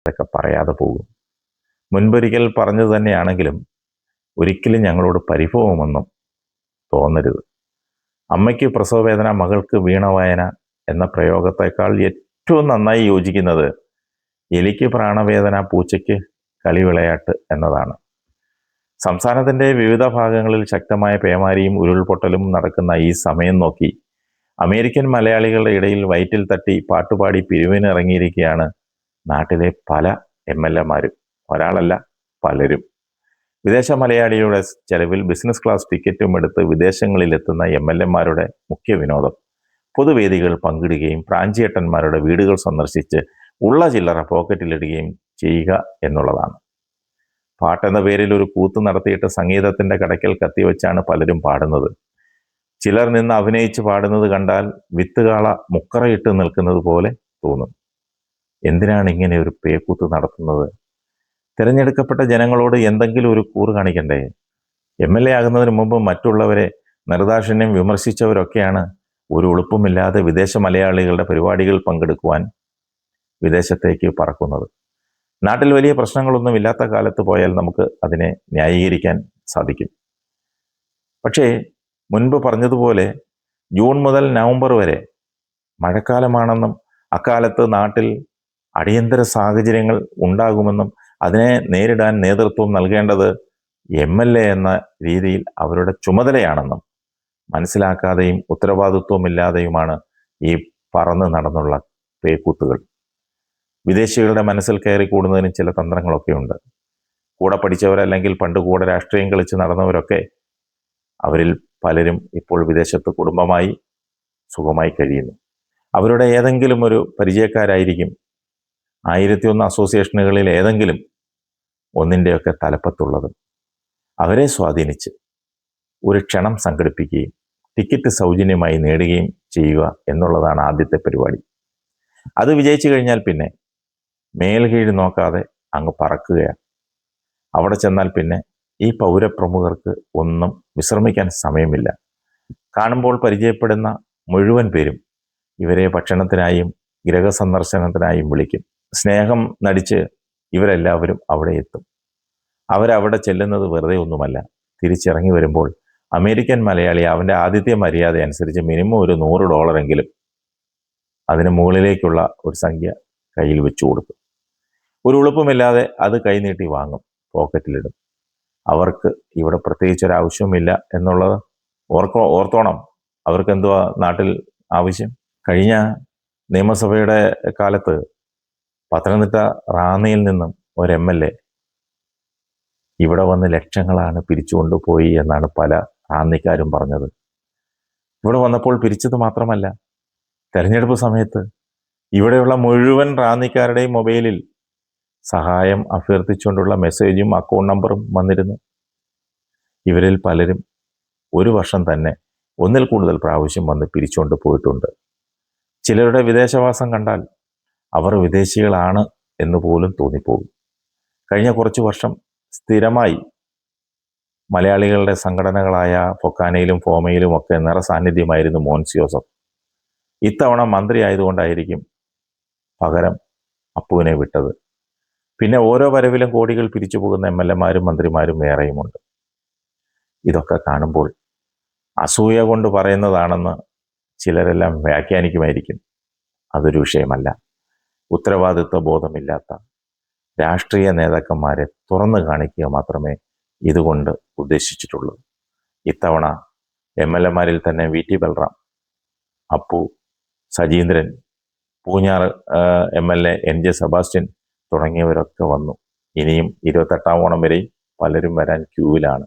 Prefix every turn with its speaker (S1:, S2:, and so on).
S1: ഇതൊക്കെ പറയാതെ പോകും. മുൻപൊരിക്കൽ പറഞ്ഞത് തന്നെയാണെങ്കിലും ഒരിക്കലും ഞങ്ങളോട് പരിഭവമൊന്നും തോന്നരുത്. അമ്മയ്ക്ക് പ്രസവവേദന, മകൾക്ക് വീണവായന എന്ന പ്രയോഗത്തേക്കാൾ ഏറ്റവും നന്നായി യോജിക്കുന്നത് എലിക്ക് പ്രാണവേദന, പൂച്ചയ്ക്ക് കളിവിളയാട്ട് എന്നതാണ്. സംസ്ഥാനത്തിൻ്റെ വിവിധ ഭാഗങ്ങളിൽ ശക്തമായ പേമാരിയും ഉരുൾപൊട്ടലും നടക്കുന്ന ഈ സമയം നോക്കി അമേരിക്കൻ മലയാളികളുടെ ഇടയിൽ വയറ്റിൽ തട്ടി പാട്ടുപാടി പിരിവിനിറങ്ങിയിരിക്കുകയാണ് നാട്ടിലെ പല MLA മാരും. ഒരാളല്ല, പലരും. വിദേശ മലയാളിയുടെ ചെലവിൽ ബിസിനസ് ക്ലാസ് ടിക്കറ്റും എടുത്ത് വിദേശങ്ങളിലെത്തുന്ന MLA മാരുടെ മുഖ്യ വിനോദം പൊതുവേദികൾ പങ്കിടുകയും പ്രാഞ്ചിയേട്ടന്മാരുടെ വീടുകൾ സന്ദർശിച്ച് ഉള്ള ചില്ലറ പോക്കറ്റിലിടുകയും ചെയ്യുക എന്നുള്ളതാണ്. പാട്ടെന്ന പേരിൽ ഒരു കൂത്ത് നടത്തിയിട്ട് സംഗീതത്തിൻ്റെ കടയ്ക്കൽ കത്തിവെച്ചാണ് പലരും പാടുന്നത്. ചിലർ നിന്ന് അഭിനയിച്ച് പാടുന്നത് കണ്ടാൽ വിത്തുകാള മുക്കറയിട്ട് നിൽക്കുന്നത് പോലെ തോന്നും. എന്തിനാണ് ഇങ്ങനെ ഒരു പേക്കൂത്ത് നടത്തുന്നത്? തിരഞ്ഞെടുക്കപ്പെട്ട ജനങ്ങളോട് എന്തെങ്കിലും ഒരു കൂറ് കാണിക്കണ്ടേ? MLA ആകുന്നതിന് മുമ്പ് മറ്റുള്ളവരെ നിർദാക്ഷിണ്യം വിമർശിച്ചവരൊക്കെയാണ് ഒരു ഉളുപ്പുമില്ലാതെ വിദേശ മലയാളികളുടെ പരിപാടികൾ പങ്കെടുക്കുവാൻ വിദേശത്തേക്ക് പറക്കുന്നത്. നാട്ടിൽ വലിയ പ്രശ്നങ്ങളൊന്നും ഇല്ലാത്ത കാലത്ത് പോയാൽ നമുക്ക് അതിനെ ന്യായീകരിക്കാൻ സാധിക്കും. പക്ഷേ മുൻപ് പറഞ്ഞതുപോലെ ജൂൺ മുതൽ നവംബർ വരെ മഴക്കാലമാണെന്നും അക്കാലത്ത് നാട്ടിൽ അടിയന്തര സാഹചര്യങ്ങൾ ഉണ്ടാകുമെന്നും അതിനെ നേരിടാൻ നേതൃത്വം നൽകേണ്ടത് MLA എന്ന രീതിയിൽ അവരുടെ ചുമതലയാണെന്നും മനസ്സിലാക്കാതെയും ഉത്തരവാദിത്വമില്ലാതെയുമാണ് ഈ പറന്ന് നടന്നുള്ള പേക്കൂത്തുകൾ. വിദേശികളുടെ മനസ്സിൽ കയറി കൂടുന്നതിന് ചില തന്ത്രങ്ങളൊക്കെ ഉണ്ട്. കൂടെ പഠിച്ചവരല്ലെങ്കിൽ പണ്ട് കൂടെ രാഷ്ട്രീയം കളിച്ച് നടന്നവരൊക്കെ അവരിൽ പലരും ഇപ്പോൾ വിദേശത്ത് കുടുംബമായി സുഖമായി കഴിയുന്നു. അവരുടെ ഏതെങ്കിലും ഒരു പരിചയക്കാരായിരിക്കും 1001 അസോസിയേഷനുകളിൽ ഏതെങ്കിലും ഒന്നിൻ്റെയൊക്കെ തലപ്പത്തുള്ളത്. അവരെ സ്വാധീനിച്ച് ഒരു ക്ഷണം സംഘടിപ്പിക്കുകയും ടിക്കറ്റ് സൗജന്യമായി നേടുകയും ചെയ്യുക എന്നുള്ളതാണ് ആദ്യത്തെ പരിപാടി. അത് വിജയിച്ചു കഴിഞ്ഞാൽ പിന്നെ മേൽകീഴ് നോക്കാതെ അങ്ങ് പറക്കുകയാണ്. അവിടെ ചെന്നാൽ പിന്നെ ഈ പൗരപ്രമുഖർക്ക് ഒന്നും വിശ്രമിക്കാൻ സമയമില്ല. കാണുമ്പോൾ പരിചയപ്പെടുന്ന മുഴുവൻ പേരും ഇവരെ ഭക്ഷണത്തിനായും ഗൃഹസന്ദർശനത്തിനായും വിളിക്കും. സ്നേഹം നടിച്ച് ഇവരെല്ലാവരും അവിടെ എത്തും. അവരവിടെ ചെല്ലുന്നത് വെറുതെ ഒന്നുമല്ല. തിരിച്ചിറങ്ങി വരുമ്പോൾ അമേരിക്കൻ മലയാളി അവൻ്റെ ആതിഥ്യ മര്യാദ അനുസരിച്ച് മിനിമം ഒരു $100 അതിന് മുകളിലേക്കുള്ള ഒരു സംഖ്യ കയ്യിൽ വെച്ചു കൊടുക്കും. ഒരു ഉളുപ്പുമില്ലാതെ അത് കൈനീട്ടി വാങ്ങും, പോക്കറ്റിലിടും. അവർക്ക് ഇവിടെ പ്രത്യേകിച്ചൊരാവശ്യവുമില്ല എന്നുള്ളത് ഓർത്തോണം. അവർക്ക് എന്തുവാ നാട്ടിൽ ആവശ്യം? കഴിഞ്ഞ നിയമസഭയുടെ കാലത്ത് പത്തനംതിട്ട റാന്നിയിൽ നിന്നും ഒരു MLA ഇവിടെ വന്ന് ലക്ഷങ്ങളാണ് പിരിച്ചുകൊണ്ടുപോയി എന്നാണ് പല റാന്നിക്കാരും പറഞ്ഞത്. ഇവിടെ വന്നപ്പോൾ പിരിച്ചത് മാത്രമല്ല, തെരഞ്ഞെടുപ്പ് സമയത്ത് ഇവിടെയുള്ള മുഴുവൻ റാന്നിക്കാരുടെയും മൊബൈലിൽ സഹായം അഭ്യർത്ഥിച്ചുകൊണ്ടുള്ള മെസ്സേജും അക്കൗണ്ട് നമ്പറും വന്നിരുന്നു. ഇവരിൽ പലരും ഒരു വർഷം തന്നെ ഒന്നിൽ കൂടുതൽ പ്രാവശ്യം വന്ന് പിരിച്ചുകൊണ്ട് പോയിട്ടുണ്ട്. ചിലരുടെ വിദേശവാസം കണ്ടാൽ അവർ വിദേശികളാണ് എന്ന് പോലും തോന്നിപ്പോകും. കഴിഞ്ഞ കുറച്ച് വർഷം സ്ഥിരമായി മലയാളികളുടെ സംഘടനകളായ ഫൊക്കാനയിലും ഫോമയിലും ഒക്കെ നിറസാന്നിധ്യമായിരുന്നു മോൻസ് ജോസഫ്. ഇത്തവണ മന്ത്രി ആയതുകൊണ്ടായിരിക്കും പകരം അപ്പുവിനെ വിട്ടത്. പിന്നെ ഓരോ വരവിലും കോടികൾ പിരിച്ചു പോകുന്ന MLA-മാരും മന്ത്രിമാരും വേറെയുമുണ്ട്. ഇതൊക്കെ കാണുമ്പോൾ അസൂയ കൊണ്ട് പറയുന്നതാണെന്ന് ചിലരെല്ലാം വ്യാഖ്യാനിക്കുമായിരിക്കും. അതൊരു വിഷയമല്ല. ഉത്തരവാദിത്വ ബോധമില്ലാത്ത രാഷ്ട്രീയ നേതാക്കന്മാരെ തുറന്നു കാണിക്കുക മാത്രമേ ഇതുകൊണ്ട് ഉദ്ദേശിച്ചിട്ടുള്ളൂ. ഇത്തവണ MLA-മാരിൽ തന്നെ VT Balram, Appu, Sajeendran, Poonjar MLA NJ Sebastian തുടങ്ങിയവരൊക്കെ വന്നു. ഇനിയും 28-ാം ഓണം വരെയും പലരും വരാൻ ക്യൂവിലാണ്.